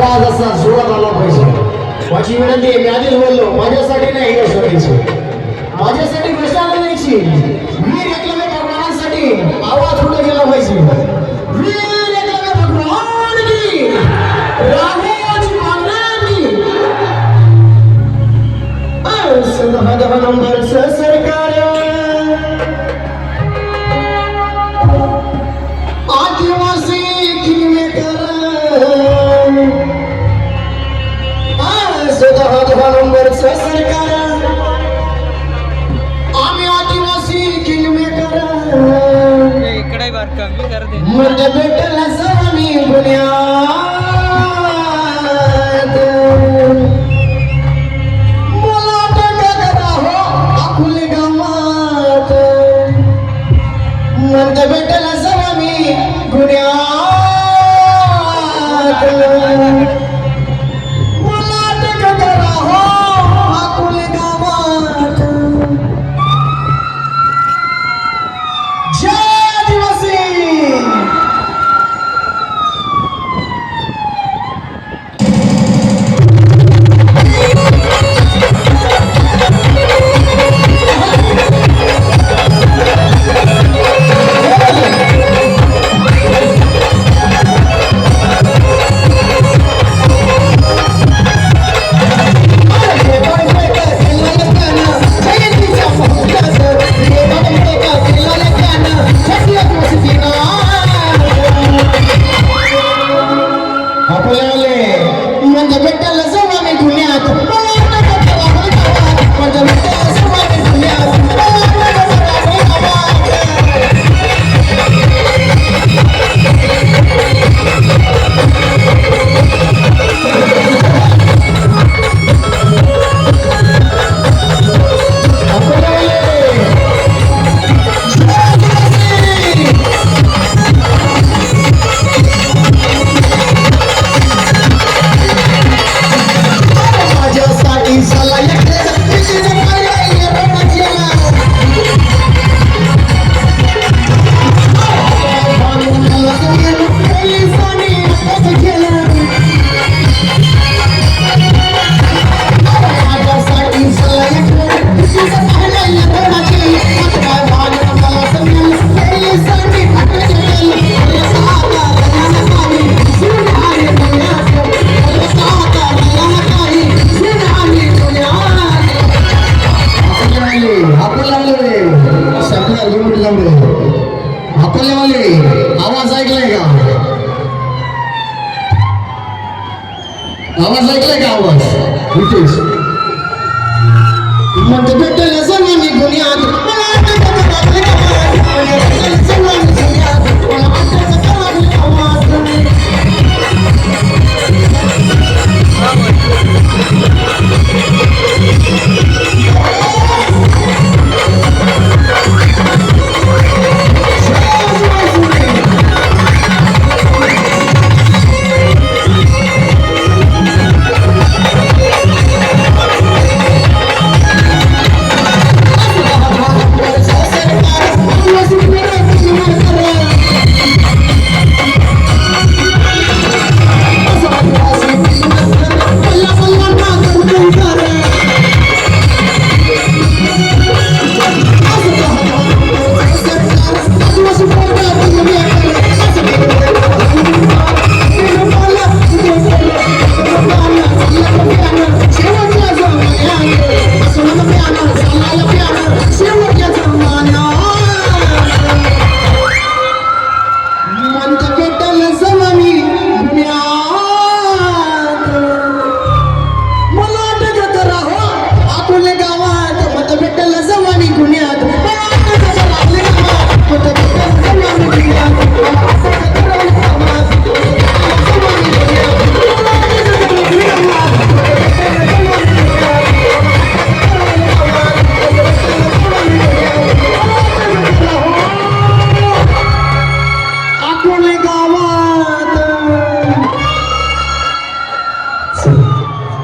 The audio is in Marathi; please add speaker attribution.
Speaker 1: आवाज असा जोरात आला पाहिजे. माझी विनंती आहे, मी आधीच बोललो, माझ्यासाठी नाही यशवंतीची, माझ्यासाठी प्रशांत द्यायची. वीर एकलव्य भगवानांसाठी आवाज कुठे गेला पाहिजे. वीर एकलव्य भगवान की राघोजी मागणी सदभगव नंबर सरकार आदिवासी किलोमीटर नंबर सरकार आम्ही आदिवासी किलोमीटर
Speaker 2: इकडे बार कमी कर दे
Speaker 1: म्हणजे भेटला सवामी बुनियाद मला टका करा हो आकुले गावात म्हणजे भेटला सवामी बुनियाद आवाज ऐकलाय का? आवाज ऐकलाय का? आवाज रितेश म्हणजे भेटलं सगळं मी दुनियात